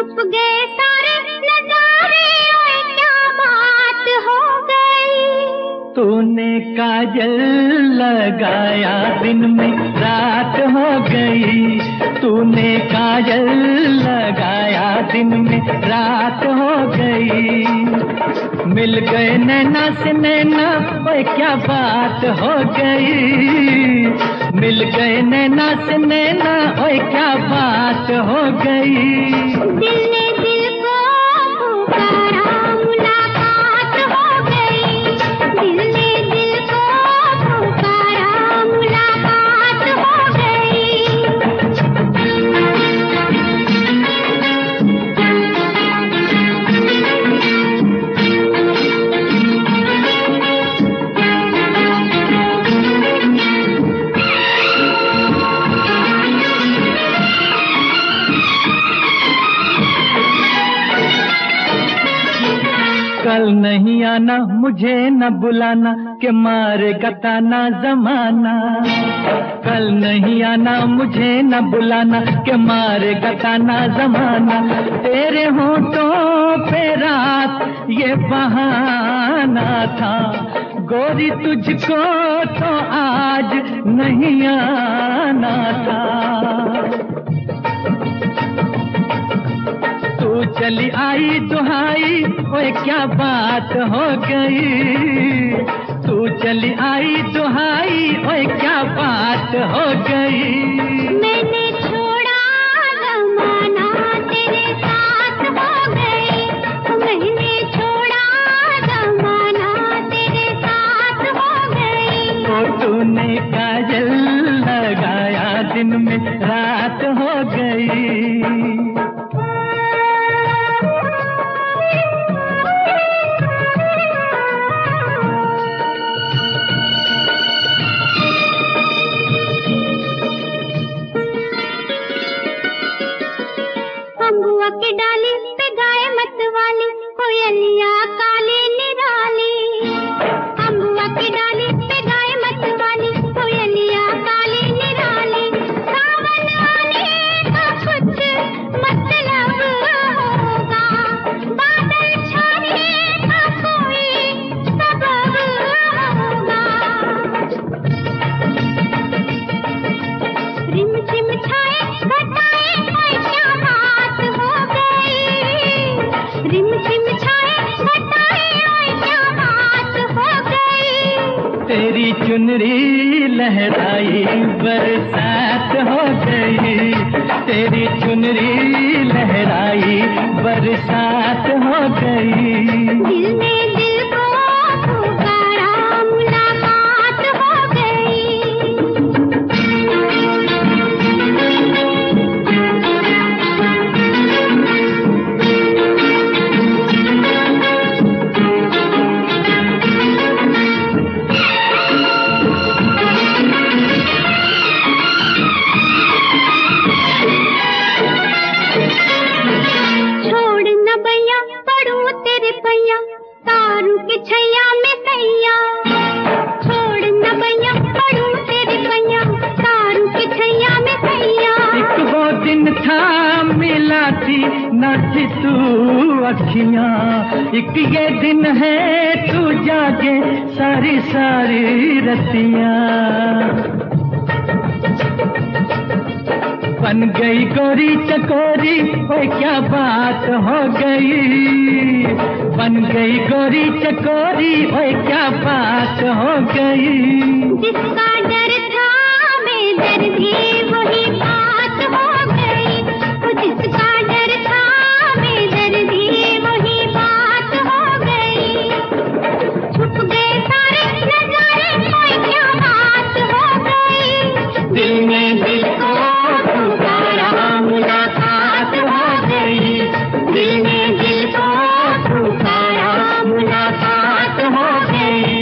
छुप गए सारे नजारे, ओए क्या बात हो गई। तूने काजल लगाया दिन में रात हो गई, तूने काजल लगाया दिन में रात हो गई। मिल गए नैना से नैना, ओए क्या बात हो गई। मिल गए नैना से नैना, ओए क्या बात हो गई। दिल ने दिल को पुकारा, मुलाकात हो गई। दिल ने दिल को पुकारा, मुलाकात हो गई। कल नहीं आना, मुझे न बुलाना, के मारेगा ताना जमाना। कल नहीं आना, मुझे न बुलाना, के मारेगा ताना जमाना। तेरे होठों पे रात ये बहाना था, गोरी तुझको तो आज नहीं आना था। तू चली आई दुहाई, ओए क्या बात हो गई। तू चली आई दुहाई, ओए क्या बात हो गई। मैंने छोड़ा जमाना, तेरे साथ हो गई। मैंने छोड़ा जमाना, तेरे साथ हो गई। तो तूने काजल लगाया दिन में रात हो गई। अम्बुआ की डाली पे गाए मतवाली, कोयलिया काली निराली। अम्बुआ की डाली पे गाए मतवाली, कोयलिया काली निराली। सावन आने का कुछ मतलब होगा, बादल छाने का कोई सबब होगा। रिम झिम छाए घटाए, ओए क्या बात हो गई। रिम झिम छाए घटाए, ओए क्या बात हो गई। तेरी चुनरी लहराई बरसात हो गई। तेरी चुनरी लहराई बरसात हो गई। दिल ने दिल को पुकारा, मुलाकात हो गई। छोड़ न भैया पड़ू तेरे पैया, तारू के छैया में सैया। छोड़ न भैया पड़ू तेरे पैया, तारू के छैया में सैया। एक वो दिन था मिला थी न थी तू अखियां, एक ये दिन है तू जागे सारी सारी रतियां। बन गई गोरी चकोरी, ओए क्या बात हो गई। बन गई गोरी चकोरी, ओए क्या बात हो गई। जिसका डर था बेदर्दी, वही बात हो गई। जिसका डर था बेदर्दी, वही बात हो गई। छुप गए सारे नजारे, ओए क्या बात हो गई। दिल में दिल को पुकारा, मुलाकात हो गई। दिल में दिल को पुकारा, मुलाकात हो गई।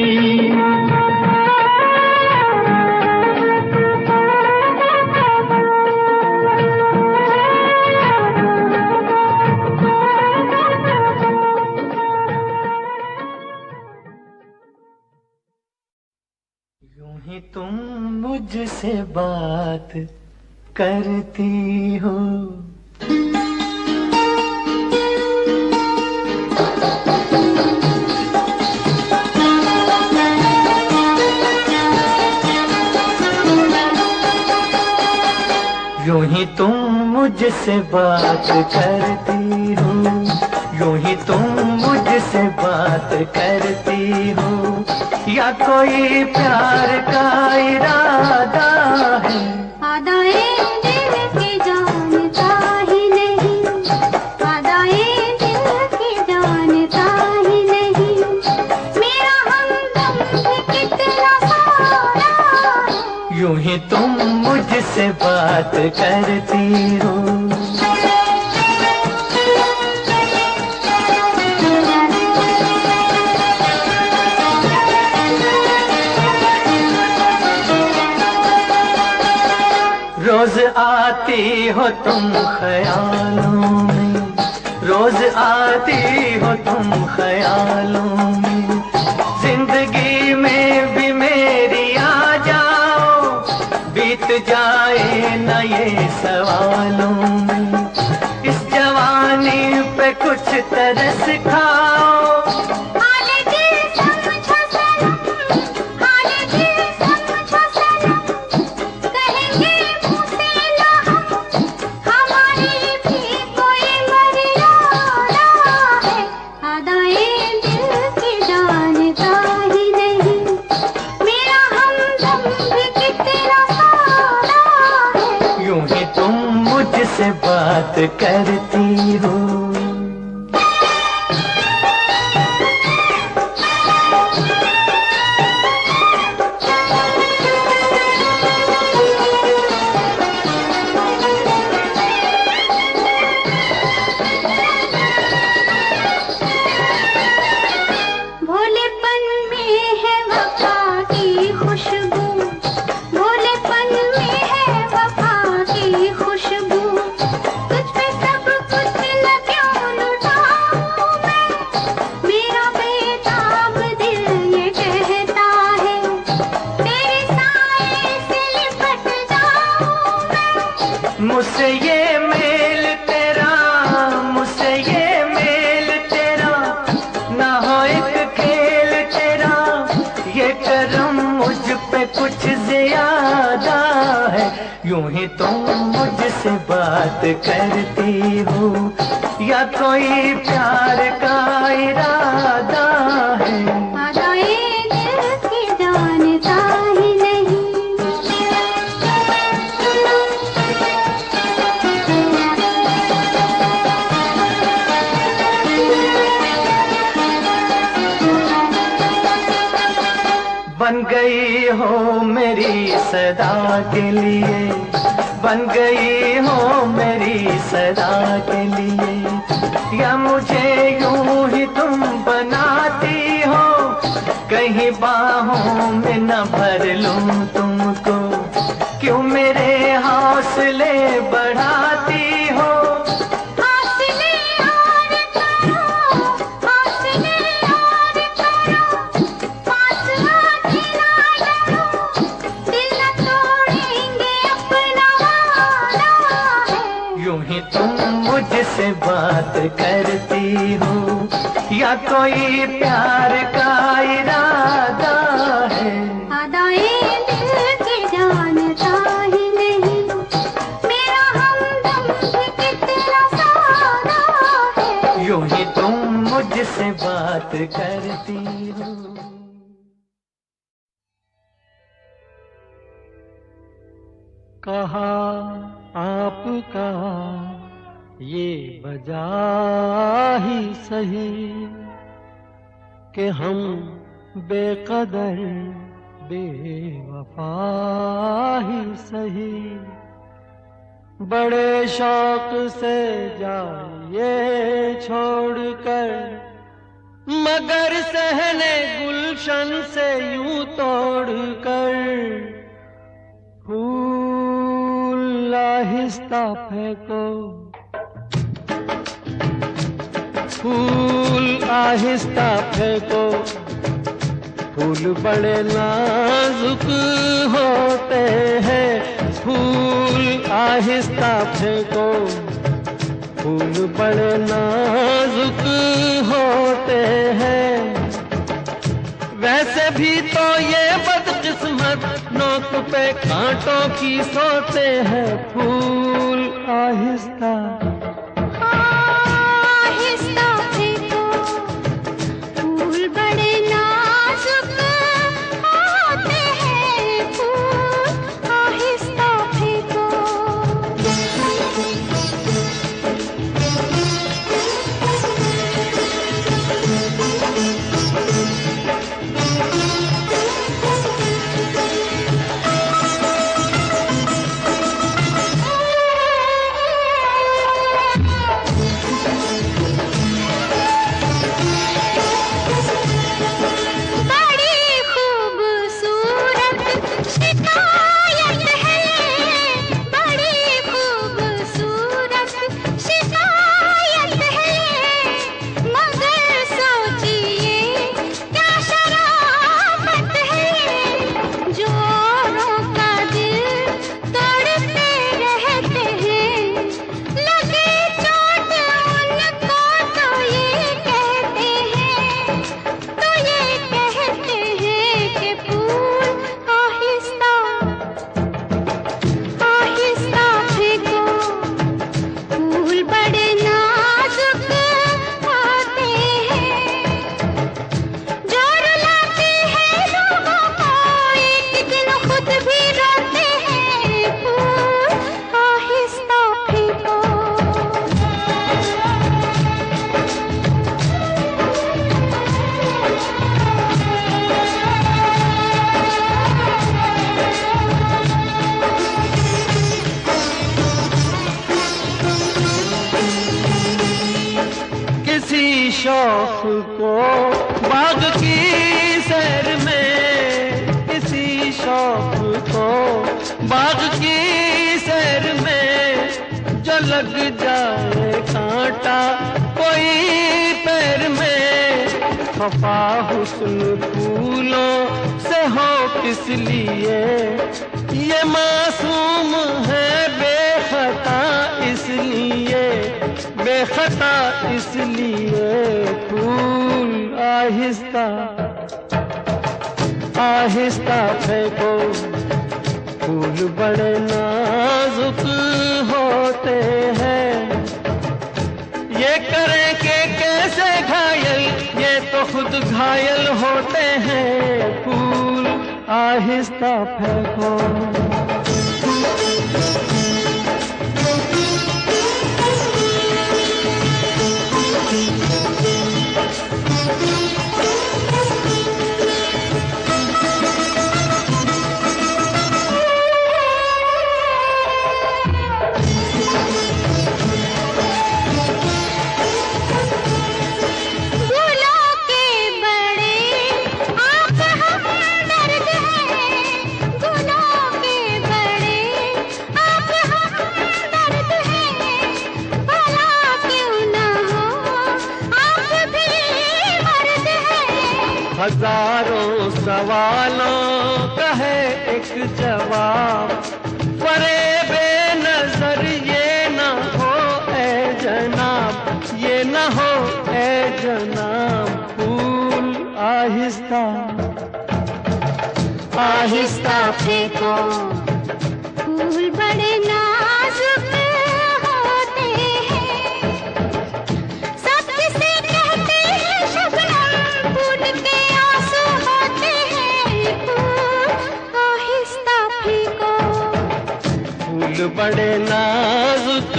यूं ही तुम मुझसे बात करती हो, यूं ही तुम मुझसे बात करती हो, यूं ही तुम मुझसे बात करती हो, या कोई प्यार का इरादा है? आदाए दिल की जानता ही नहीं, आदाए दिल की जानता ही नहीं, मेरा हमदम भी कितना सारा है। यूं ही तुम मुझसे बात करती हो। रोज आती हो तुम ख्यालों में, रोज आती हो तुम ख्यालों में, जिंदगी में भी मेरी आ जाओ, बीत जाए न ये सवालों में, इस जवानी पे कुछ तरस खाओ। से बात करती हो। भोलेपन में है वफा की खुशबू, भोलेपन में है वफा की खुशबू, मुझसे ये मेल तेरा, मुझसे ये मेल तेरा, ना हो एक खेल तेरा, ये करम मुझ पे कुछ ज्यादा है। यूं ही तुम मुझसे बात करती हो, या कोई प्यार का इरादा है? बन गई हो मेरी सदा के लिए, बन गई हो मेरी सदा के लिए, या मुझे यूं ही तुम बनाती हो, कहीं बाहों में न भर लूं तुमको, क्यों मेरे हौसले बढ़ाती हो? मुझसे बात करती हो, या कोई प्यार का इरादा है? आदाए दिल की जानता ही नहीं, मेरा हमदम भी कितना सारा है। यूं ही तुम मुझसे बात करती हो। कहा आपका ये वजह ही सही कि हम बेकदर बेवफा ही सही, बड़े शौक से जाइए छोड़कर, मगर सहने गुलशन से यूं तोड़कर, फूल आहिस्ता फेंको, फूल आहिस्ता फेंको, फूल बड़े नाजुक होते हैं, फूल आहिस्ता फेंको, फूल बड़े नाजुक होते हैं। वैसे भी तो ये बदकिस्मत किस्मत, नोक पे कांटों की सोते हैं फूल। आहिस्ता आहिस्ता फेंको, फूल बड़े नाजुक होते हैं फूल, आहिस्ता फेंको। शौक को बाग की सैर में, किसी शौक को बाग की सैर में, जो लग जाए कांटा कोई पैर में। खफा हुस्न फूलों से हो किस लिए, ये मासूम है बेखता इसलिए, बेखता इसलिए। फूल आहिस्ता आहिस्ता फेंको, फूल बड़े नाजुक होते हैं। ये करें कि कैसे घायल, ये तो खुद घायल होते हैं। फूल आहिस्ता फेंको। हजारों सवालों का है एक जवाब, फरेबे नजर ये न हो ए जनाब, ये न हो ए जनाब। फूल आहिस्ता आहिस्ता फेंको, फूल बड़े नाजुक होते हैं। सब किसे कहते हैं शबनम, फूल के आंसू होते हैं। फूल आहिस्ता फेंको, फूल बड़े नाजुक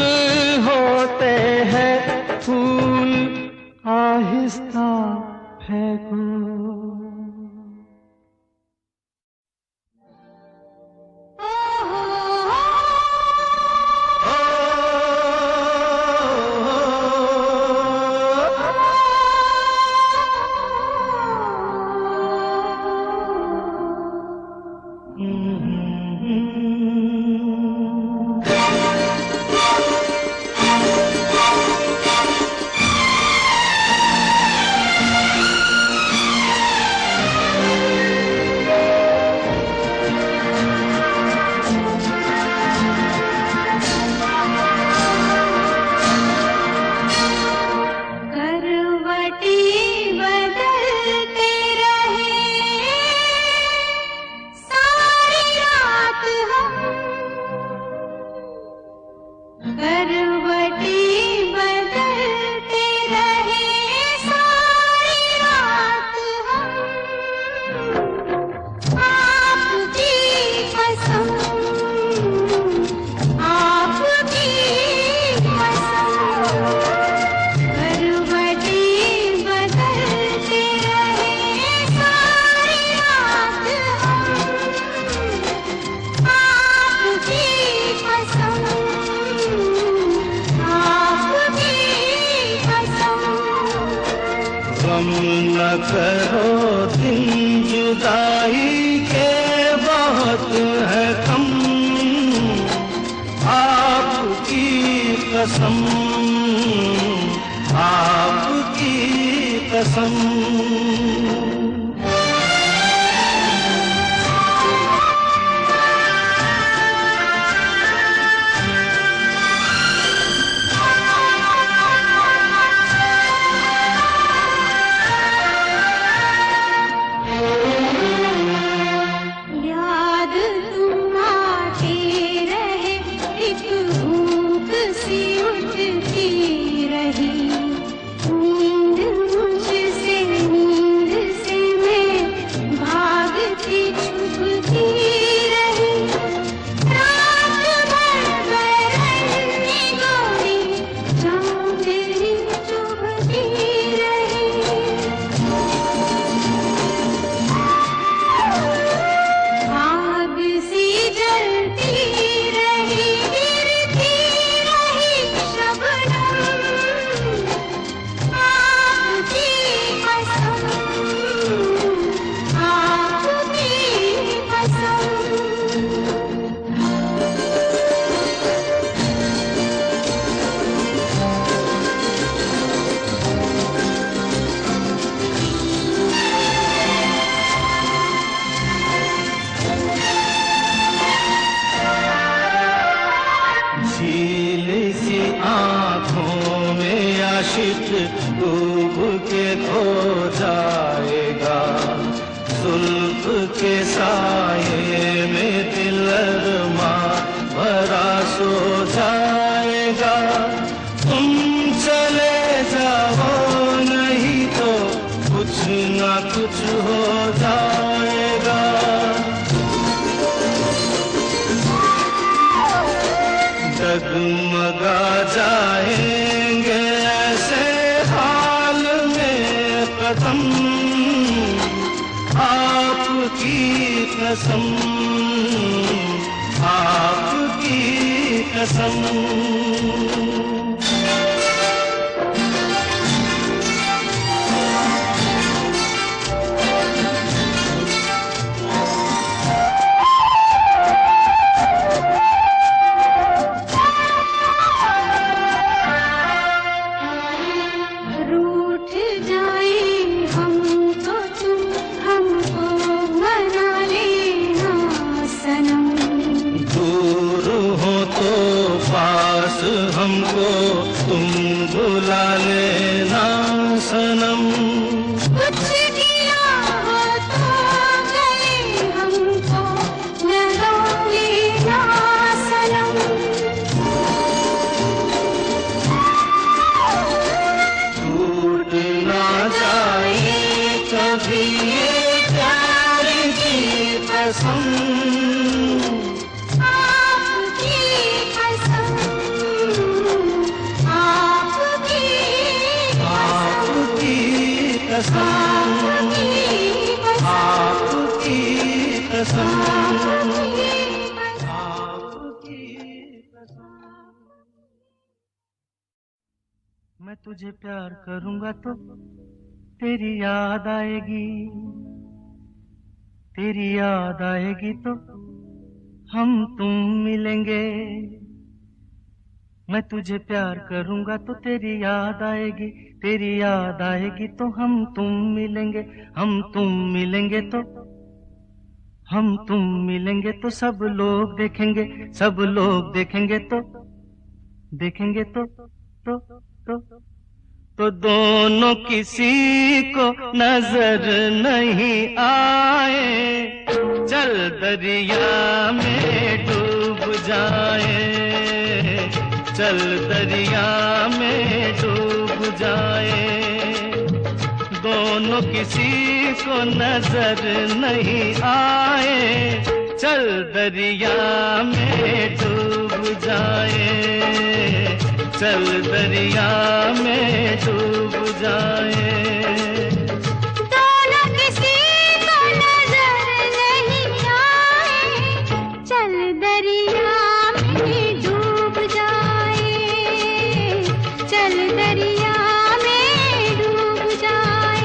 होते हैं। फूल आहिस्ता फेंको। करो दिन जुदाई के बहुत है कम, आपकी कसम, आपकी कसम। डूब के खो जाएगा, जुल्फ के साये में दिल अरमा भरा सो जाएगा। तुम चले जाओ नहीं तो कुछ ना कुछ हो जाएगा। डगमगा जाएंगे ऐसे हाल में कदम, आपकी कसम, आपकी कसम। हमको तुम बुला लेना सनम। कुछ किया हो तो गए हमको लगा लेना सनम। टूट ना जाए कभी ये प्यार की कसम, मैं तुझे प्यार करूंगा तो तेरी याद आएगी, तेरी याद आएगी तो हम तुम मिलेंगे। मैं तुझे प्यार करूंगा तो तेरी याद आएगी, तेरी याद आएगी तो हम तुम मिलेंगे। हम तुम मिलेंगे तो, हम तुम मिलेंगे तो सब लोग देखेंगे, सब लोग देखेंगे तो, देखेंगे तो दोनों किसी को नजर नहीं आए। चल दरिया में डूब जाए, चल दरिया में डूब जाए। दोनों किसी को नजर नहीं आए, चल दरिया में डूब जाए, चल दरिया में डूब जाए। दोनों किसी को नजर नहीं आए, चल दरिया में डूब जाए, चल दरिया में डूब जाए।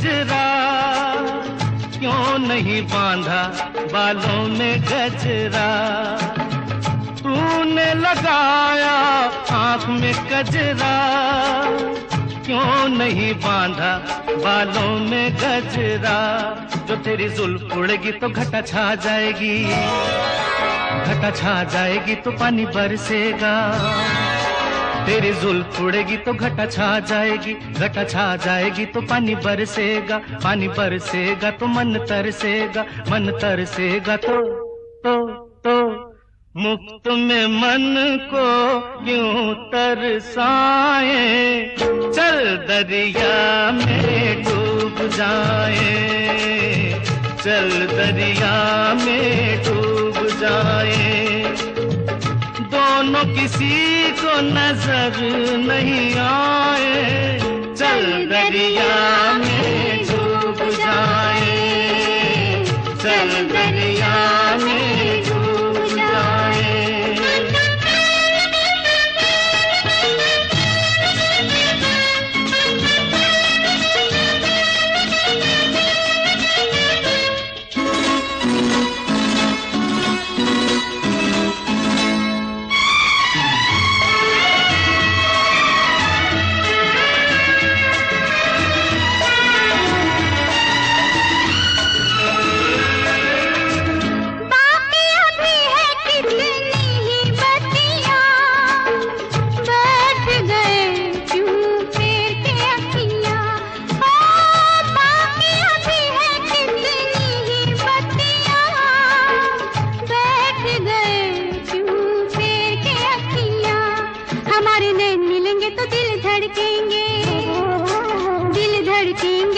कजरा, क्यों नहीं बांधा बालों में गजरा। तूने लगाया आँख में कजरा, क्यों नहीं बांधा बालों में गजरा। जो तेरी जुल्फ उड़ेगी तो घटा छा जाएगी, घटा छा जाएगी तो पानी बरसेगा। तेरी जुल्फ उड़ेगी तो घटा छा जाएगी, घटा छा जाएगी तो पानी बरसेगा। पानी बरसेगा तो मन तरसेगा, मन तरसेगा तो मुफ्त में मन को क्यों तरसाए। चल दरिया में डूब जाए, चल दरिया में डूब जाए। दोनों किसी को नजर नहीं आए। चल दरिया में डूब जाए, चल दरिया में डूब जाए।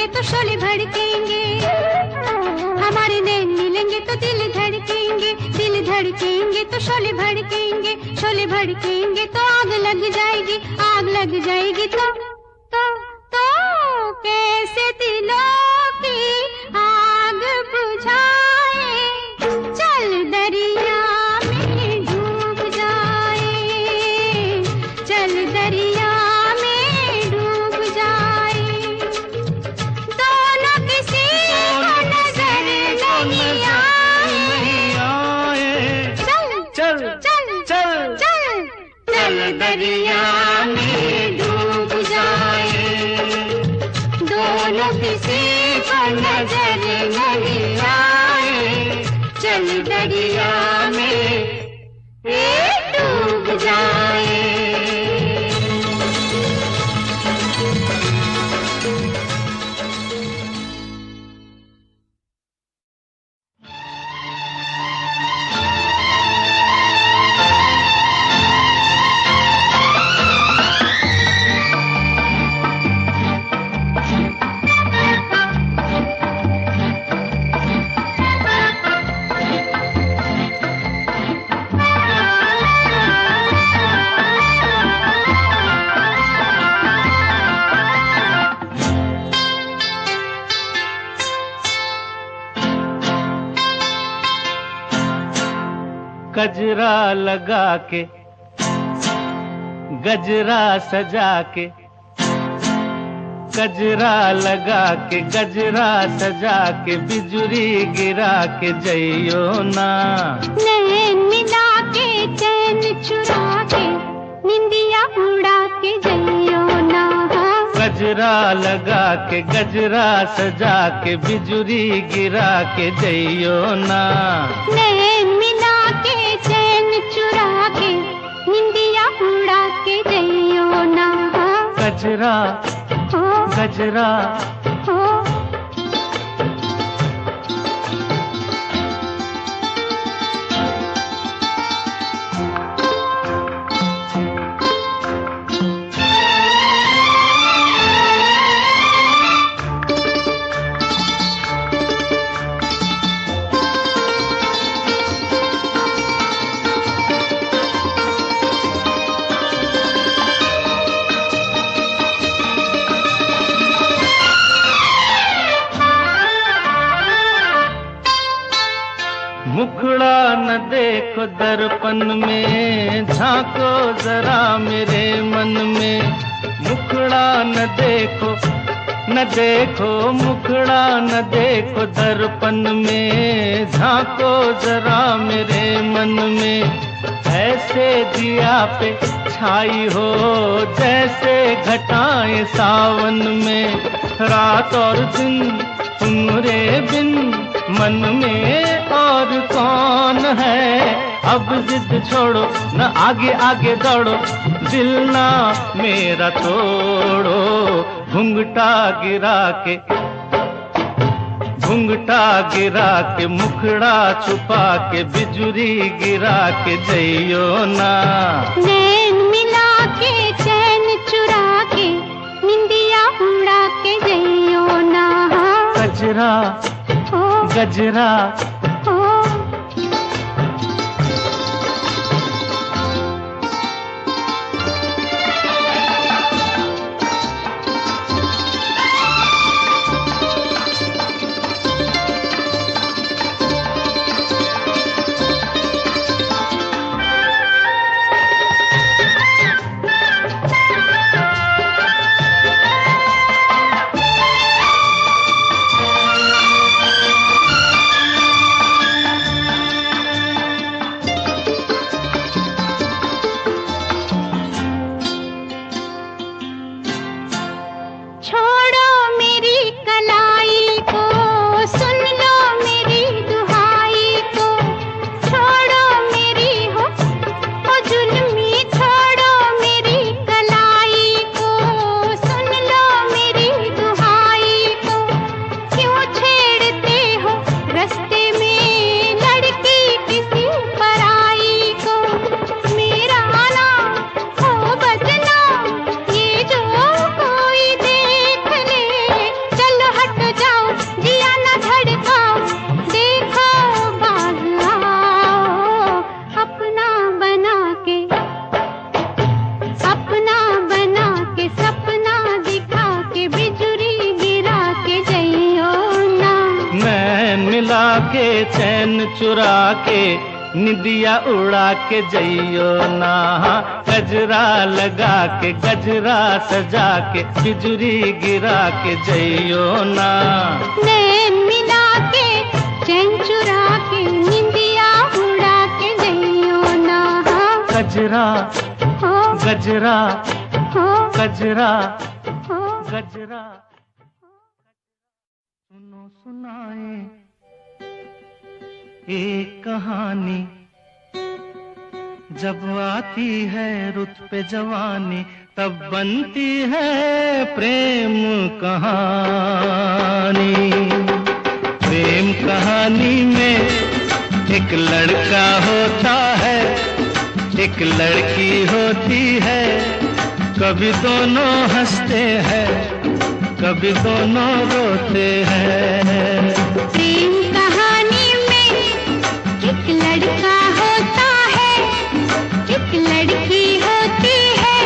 तो शोले भड़केंगे, हमारे नैन मिलेंगे तो दिल धड़केंगे, दिल धड़केंगे तो शोले भड़केंगे, शोले भड़केंगे तो आग लग जाएगी, आग लग जाएगी तो कैसे दिलों की आग बुझाए। चल दरिया में डूब जाए, चल दरिया में डूब जाए। दोनों किसी को नजर नहीं आए। चल चल चल चल चल चल दरिया में डूब जाए। दोनों किसी को नजर नहीं आए। चल दरिया में डूब जाए। गजरा लगा के, गजरा सजा के, गजरा लगा के, गजरा सजा के, बिजुरी गिरा के जइयो ना। नैन मिला के चैन चुरा के, निंदिया उड़ा के जइयो ना। गजरा लगा के, गजरा सजा के, बिजुरी गिरा के जइयो ना। नैन मिला के चैन चुरा के, निंदिया उड़ा के जइयो ना। गजरा गजरा मुखड़ा न देखो दर्पण में, झांको जरा मेरे मन में। मुखड़ा न देखो न देखो मुखड़ा न देखो दर्पण में, झांको जरा मेरे मन में। ऐसे दिया पे छाई हो जैसे घटाएं सावन में। रात और दिन तुम्हारे बिन मन में और कौन है। अब जिद छोड़ो न आगे आगे दौड़ो, दिल ना मेरा तोड़ो। घुंघटा गिरा के मुखड़ा छुपा के बिजुरी गिरा के जइयो ना। नैन मिला के चैन चुरा के निंदिया उड़ा के जइयो ना। गजरा गजरा के चैन चुरा के निदिया उड़ा के जइयो ना। गजरा लगा के गजरा सजा के बिजुरी गिरा के जइयो ना। नैन मिला के चैन चुरा के निदिया उड़ा के जइयो ना। गजरा गजरा गजरा गजरा सुनो सुनाए एक कहानी, जब आती है रुत पे जवानी तब बनती है प्रेम कहानी। प्रेम कहानी में एक लड़का होता है, एक लड़की होती है। कभी दोनों हंसते हैं, कभी दोनों रोते हैं। प्रेम कहानी में एक लड़का होता है, एक लड़की होती है।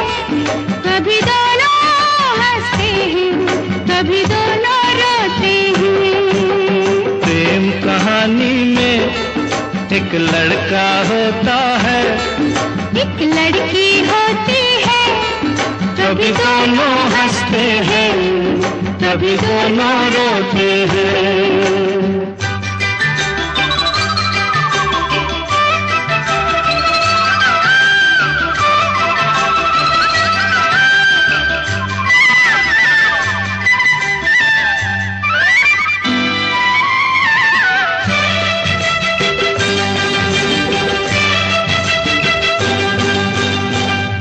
कभी दोनों हंसते हैं, कभी दोनों रोते हैं। प्रेम कहानी में एक लड़का होता है, एक लड़की होती है। कभी दोनों हंसते हैं, कभी दोनों रोते हैं।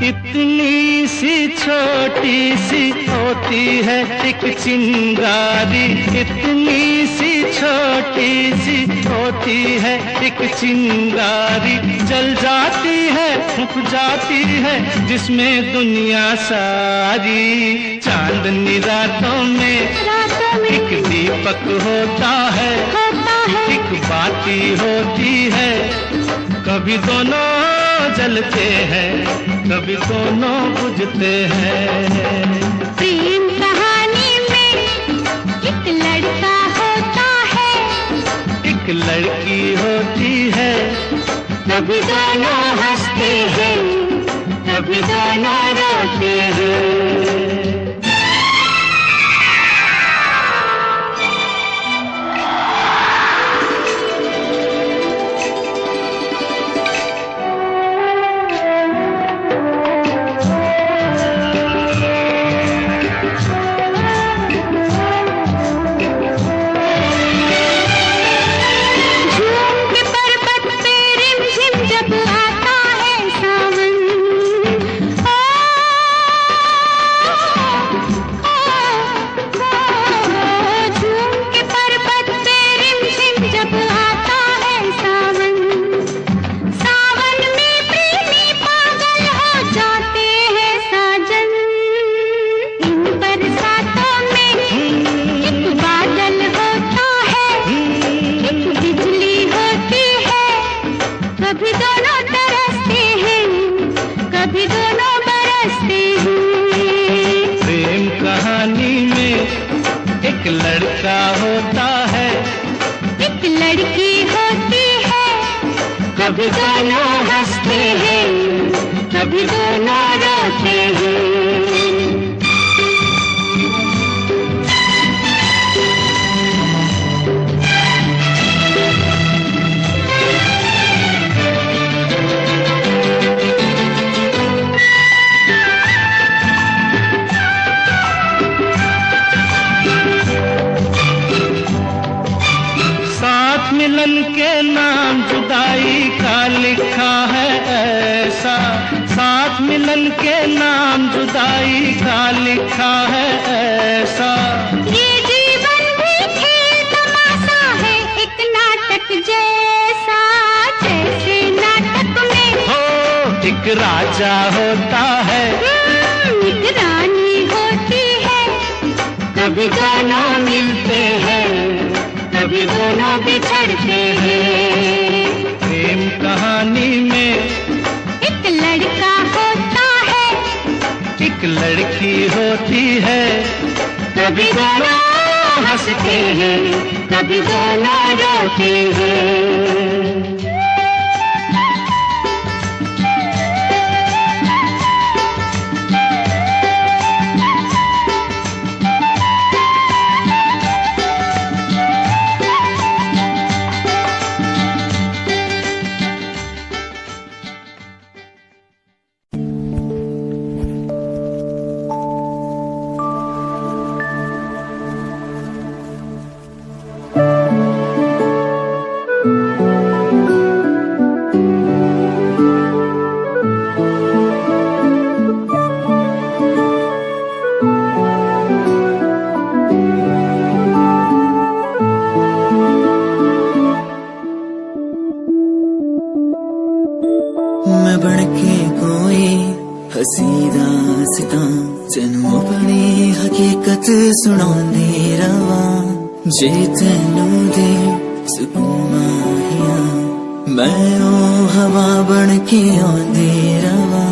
इतनी सी छोटी सी होती है एक चिंगारी, इतनी सी छोटी सी होती है एक चिंगारी। जल जाती है फूंक जाती है जिसमें दुनिया सारी। चांदनी रातों में एक दीपक होता है, एक बाती होती है। कभी दोनों जलते हैं, कभी दोनों बुझते हैं। प्रेम कहानी में एक लड़का होता है, एक लड़की होती है। कभी दोनों हंसते हैं, कभी दोनों रोते हैं। कभी दोनों तरसते हैं, कभी दोनों बरसते हैं। प्रेम कहानी में एक लड़का होता है, एक लड़की होती है, कभी दोनों हंसते हैं, कभी दोनों रोते हैं। मिलन के नाम जुदाई का लिखा है ऐसा, साथ मिलन के नाम जुदाई का लिखा है ऐसा। ये जीवन भी खेल तमाशा है, एक नाटक जैसा, जैसे नाटक में हो एक राजा होता है, एक रानी होती है, कभी दोनों मिलते हैं, कभी दोनों बिछड़ते हैं। प्रेम कहानी में एक लड़का होता है, एक लड़की होती है, कभी दोनों हंसते हैं, कभी दोनों रोते हैं। सुनांदी रवा जे तेनू दे सुकून माहिया, मैं ओ हवा बन के आंदी रवा।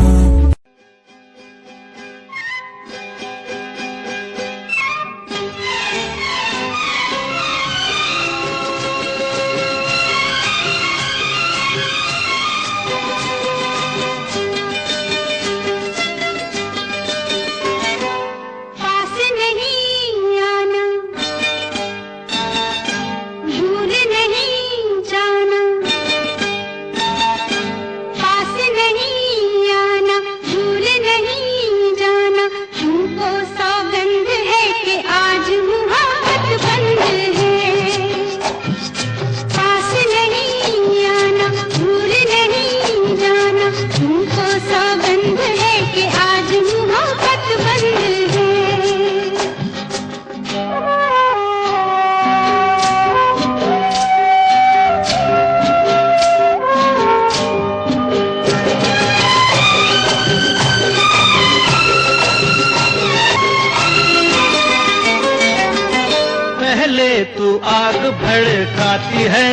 तू आग भड़काती है,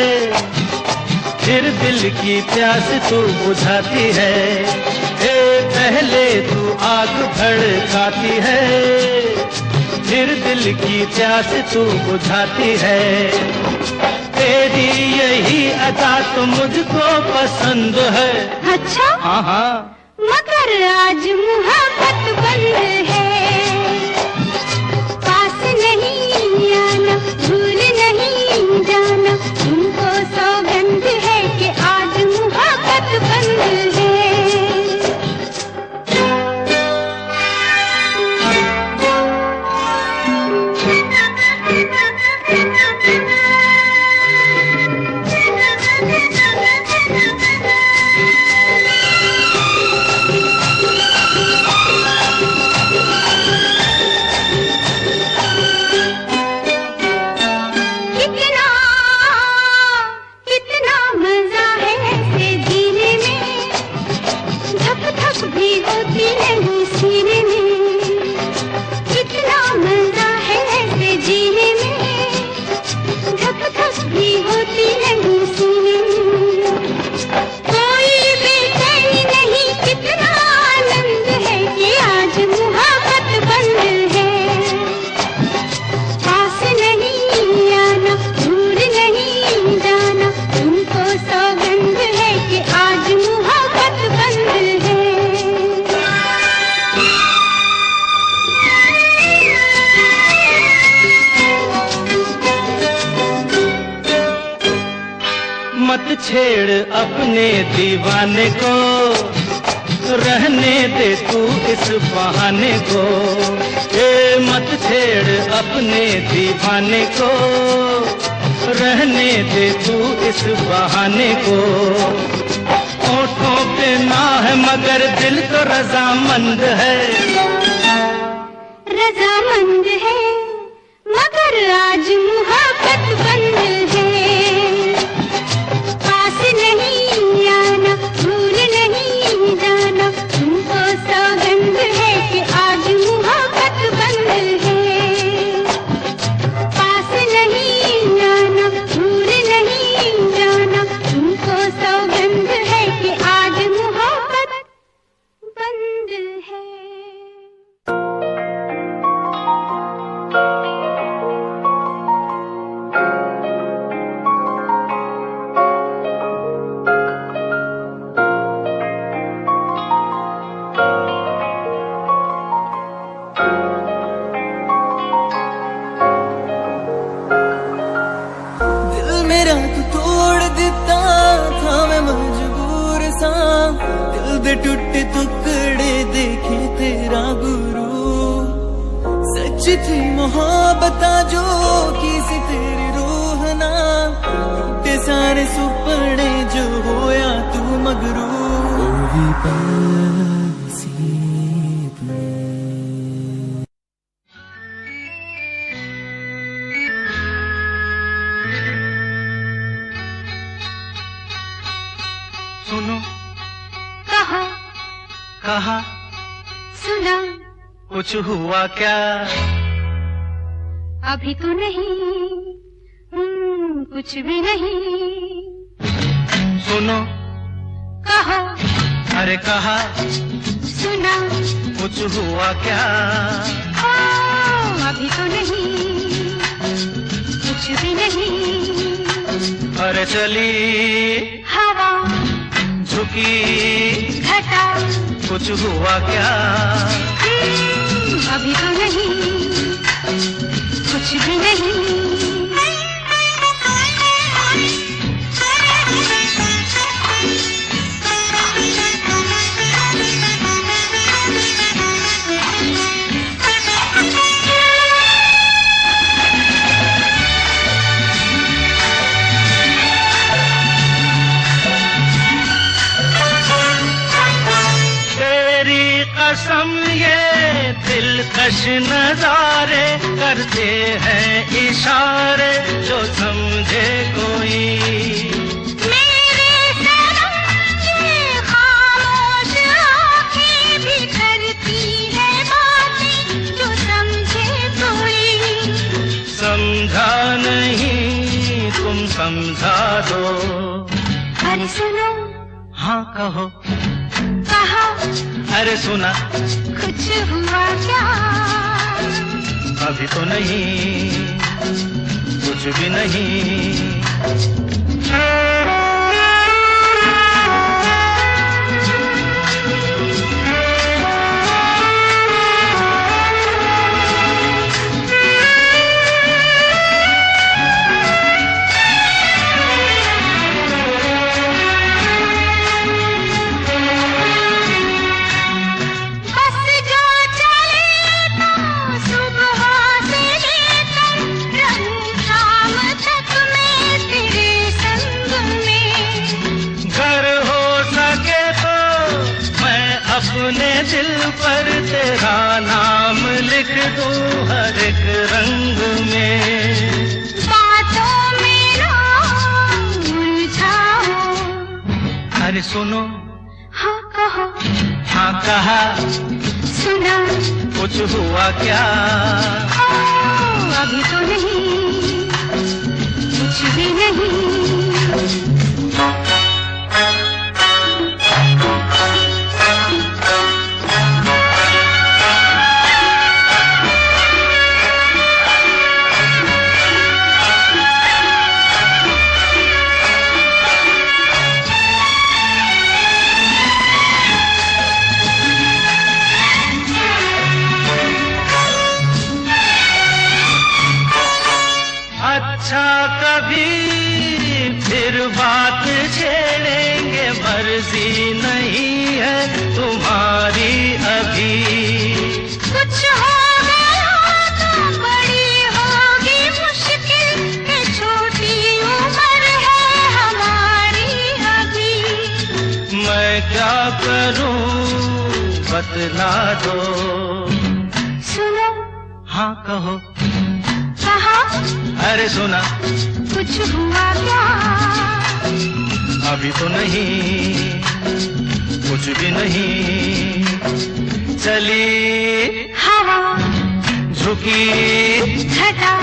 फिर दिल की प्यास तू बुझाती है। पहले तू आग भड़काती है, फिर दिल की प्यास तू बुझाती है। तेरी यही अदा तो मुझको पसंद है। अच्छा? हाँ हाँ। मगर आज मोहब्बत बंद है, पास नहीं आना, भूल नहीं जाना, तुमको सौगंध है कि आज मोहब्बत बंद है। छेड़ अपने दीवाने को, रहने दे तू इस बहाने को। ए मत छेड़ अपने दीवाने को, रहने दे तू इस बहाने को। होठों पे ना है मगर दिल तो रजामंद है, रजामंद है मगर आज मुहब्बत बंद है। पास नहीं आना, भूल नहीं जाना, तुमको सौगंध है कि आज मुहब्बत बंद है। पास नहीं आना, भूल नहीं जाना, तुमको सौगंध है कि आज मुहब्बत बंद है। टूटे टुकड़े देखे तेरा गुरु, सच थी मोहब्बत जो किसी तेरी रूह ना, टूटे सारे सुपने जो होया तू मगरू। सुनो कहा कहा सुना, कुछ हुआ क्या? अभी तो नहीं, कुछ भी नहीं। सुनो कहा अरे कहा सुना, कुछ हुआ क्या? अभी तो नहीं, कुछ भी नहीं। अरे चली हवा, झुकी घटा, कुछ हुआ क्या? अभी तो नहीं, कुछ भी नहीं। कसम ये दिलकश नजारे करते हैं इशारे जो समझे कोई। मेरे सनम ये खामोश आँखें भी करती है बातें जो समझे कोई। समझा नहीं तुम समझा दो। अरे सुनो, हाँ कहो, कहा अरे सुना, कुछ हुआ क्या? अभी तो नहीं, कुछ भी नहीं। अपने दिल पर तेरा नाम लिख दूं हर एक रंग में। बातों में ना उलझाओ। अरे सुनो, हाँ कहो, हाँ कहा, सुना, कुछ हुआ क्या? अभी तो नहीं, कुछ भी नहीं। अच्छा कभी फिर बात मर्जी नहीं है तुम्हारी अभी। कुछ हो गया तो बड़ी होगी मुश्किल, ये छोटी उम्र है हमारी अभी। मैं क्या करूं बतला दो। सुनो। हाँ कहो। कहा। अरे सुना। कुछ हुआ क्या? अभी तो नहीं, कुछ भी नहीं। चली हवा, झुकी घटा,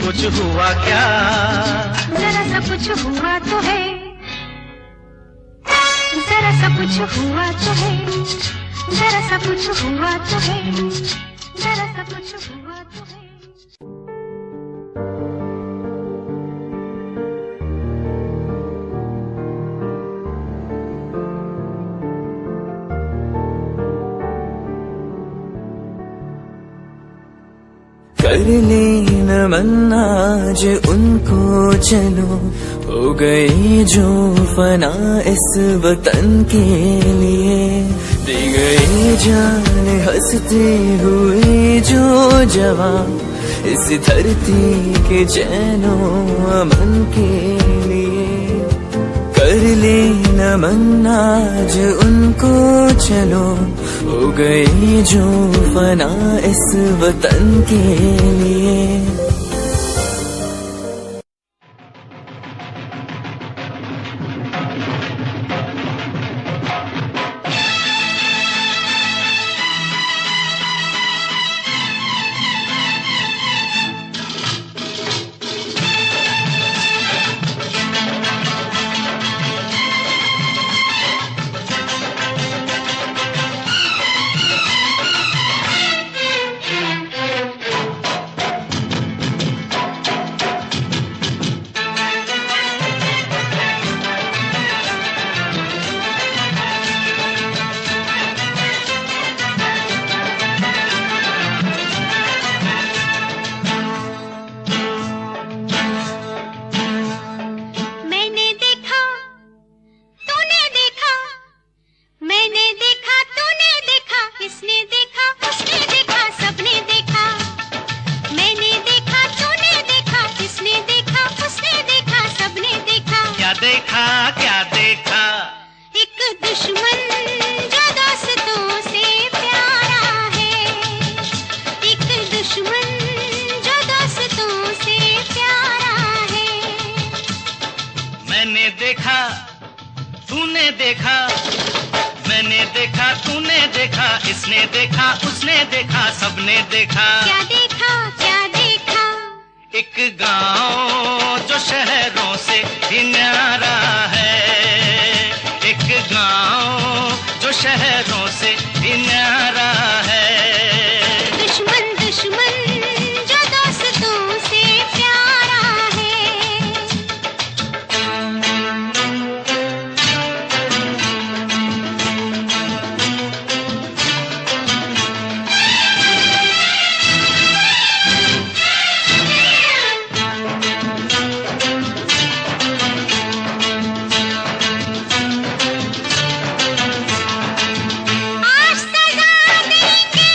कुछ हुआ क्या? जरा सा कुछ हुआ तो है, जरा सा कुछ हुआ तो है, जरा सा कुछ हुआ तो है, जरा सा कुछ हुआ तो है। कर लेना मन आज उनको चलो, हो गई जो फना इस वतन के लिए। दे गई जान हंसते हुए जो जवान इस धरती के चैनो अमन के लिए। कर लेना मन आज उनको चलो, हो गई जो फना इस वतन के लिए। क्या देखा? एक दुश्मन जो दोस्तों से प्यारा है, एक दुश्मन जो दोस्तों से प्यारा है। मैंने देखा, तूने देखा, मैंने देखा, तूने देखा, इसने देखा, उसने देखा, सबने देखा। क्या देखा, क्या देखा? एक गांव जो शहरों से भी न्यारा है, एक गांव जो शहरों से भी न्यारा है। दुश्मन दुश्मन जो दोस्तों से प्यारा है। आज सजा देंगे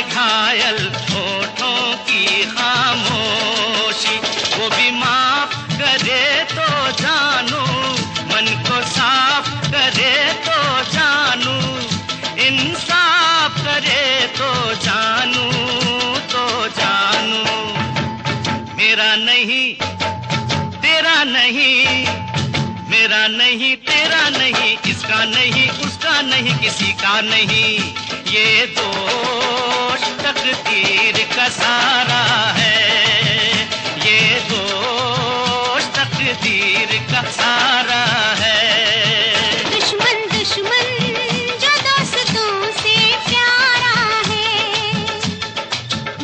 घायल होठों की खामोशी, वो भी माफ करे तो जानू, मन को साफ करे तो जानू, इंसाफ करे तो जानू, तो जानू। मेरा नहीं तेरा नहीं, मेरा नहीं तेरा नहीं, इसका नहीं उसका नहीं, किसी का नहीं, ये दोष तकदीर का सारा है, ये दोष तकदीर का सारा है। दुश्मन दुश्मन जो दोस्तों से प्यारा है,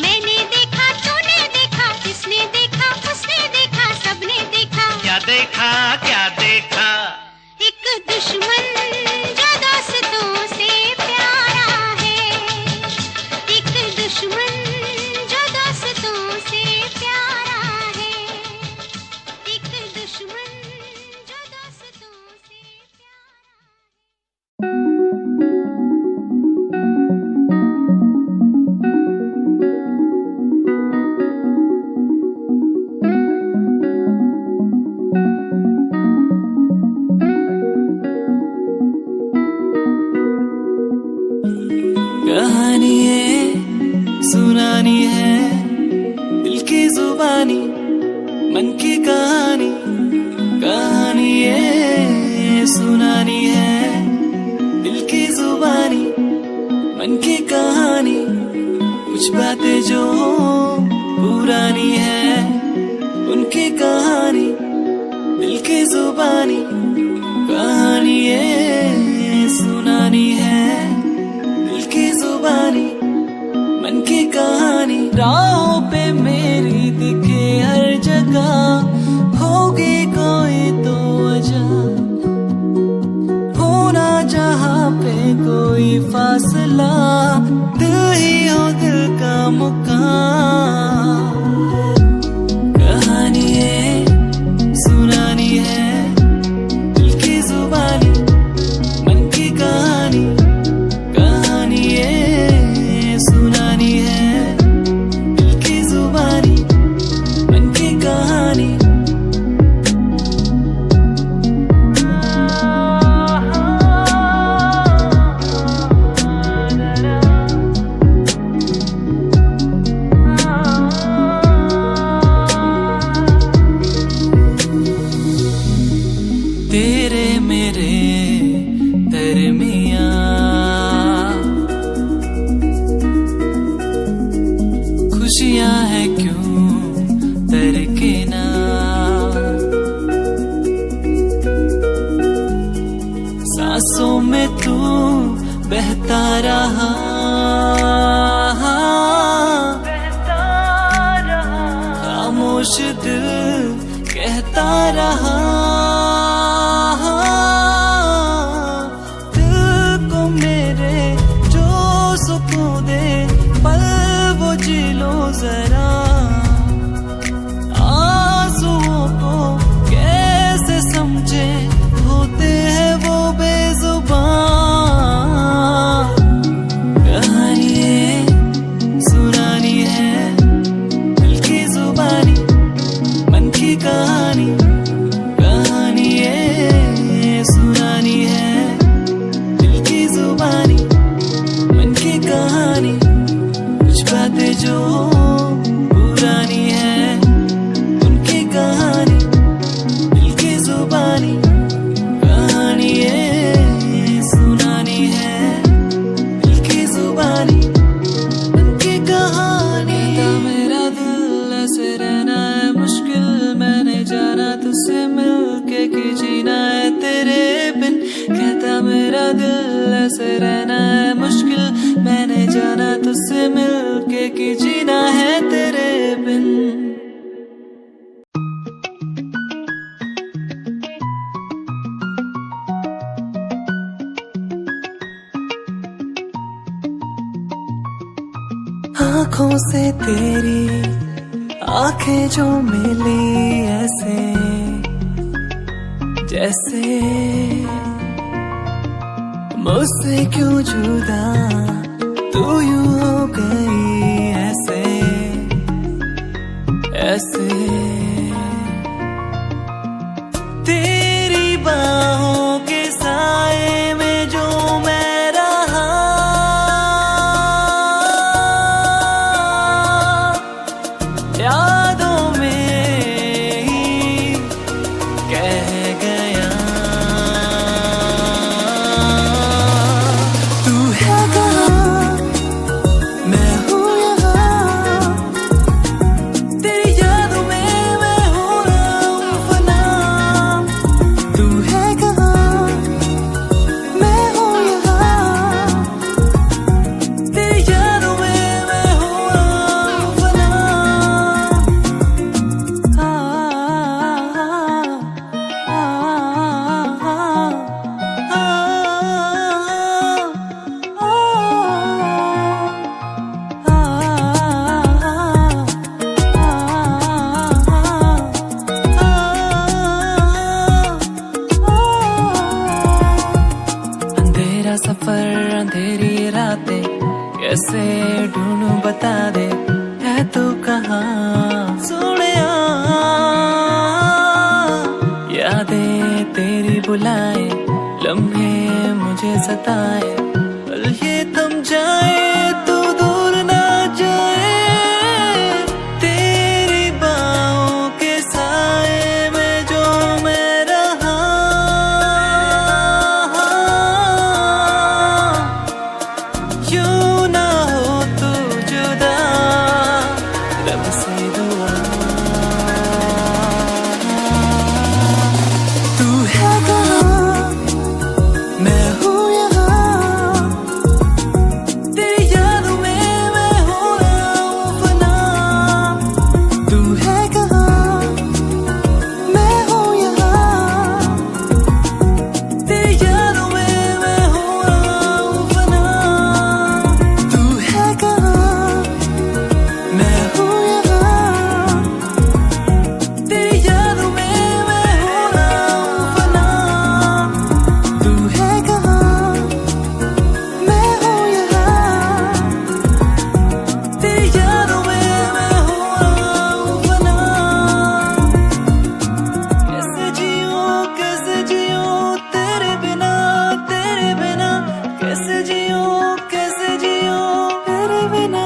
मैंने देखा तूने देखा, किसने देखा उसने देखा, सबने देखा। क्या देखा क्या देखा? एक दुश्मन जो दोस्तों से प्यारा है, एक दुश्मन जो दोस्तों से प्यारा है, एक दुश्मन जो दोस्तों से प्यारा है। कहानी है सुनानी है, दिल की जुबानी मन की कहानी, कहानी है सुनानी है, दिल की जुबानी मन की कहानी, कुछ बातें जो पुरानी है उनकी कहानी, दिल की जुबानी, कहानी है सुनानी है, दिल की जुबानी मन की कहानी। राहों पे मेरी दिखे हर जगह, होगी कोई तो वजह, होना जहाँ पे कोई फासला, दिल ही हो दिल का मुकाम। कहानी है सुनानी है, दिल की जुबानी मन की कहानी, कहानी है सुनानी है, दिल की जुबानी मन की कहानी। तेरे मेरे दरमियां खुशियां है क्यों दरकिना, सांसों में तू बहता रहा, खामोश दिल कहता रहा, दिल को मेरे जो सुकून दे पल वो जी लो जरा, आंसुओं को कैसे समझे होते हैं वो बेजुबान। कहानी है सुनानी है, दिल की जुबानी मन की कहानी, कहानी है सुनानी है, दिल की जुबानी मन की कहानी, कुछ बातें जो पुरानी है उनकी कहानी, दिल की जुबानी, कहानी है सुनानी है, दिल की जुबानी उनकी कहानी। कहता मेरा दिल ऐसे रहना है मुश्किल, मैंने जाना तुझसे मिलके कि जीना है तेरे बिन, कहता मेरा दिल ऐसे रहना है मुश्किल, मैंने जाना तुझसे मिलके कि जीना है तेरे बिन। आँखों से तेरी आंखें जो मिली ऐसे जैसे मुझसे क्यों जुदा तू यूं हो गई ऐसे ऐसे, तेरी बाहों के साए में जो मैं रहा, यादों में ही कह गया। तू है कहाँ, मैं हूँ यहाँ, तेरी यादों में मैं हो रहा हूँ फना। तू है कहाँ, मैं हूँ यहाँ, तेरी यादों में मैं हो रहा हूँ फना। अंधेरा सफर अंधेरी रातें कैसे ढूंढूं बता दे, है तू कहाँ सोनिया। यादें तेरी बुलाए, लम्हे मुझे सताए, पल ये थम जाए तू दूर ना जाए। तेरी बाहों के साए में जो मैं रहा, यूं ना हो तू जुदा, रब से दुआ। तू है कहाँ, मैं हूँ यहाँ, तेरी यादों में मैं हो रहा हूँ फना। तू है कहाँ, मैं हूँ यहाँ, तेरी यादों में मैं हो रहा हूँ फना। तू है कहाँ, मैं हूँ यहाँ, तेरी यादों में मैं हो रहा हूँ फना। तू है कहाँ, मैं हूँ यहाँ, तेरी यादों में मैं हो रहा हूँ फना। कैसे जियूं तेरे बिना, तेरे बिना, कैसे जियूं तेरे बिना।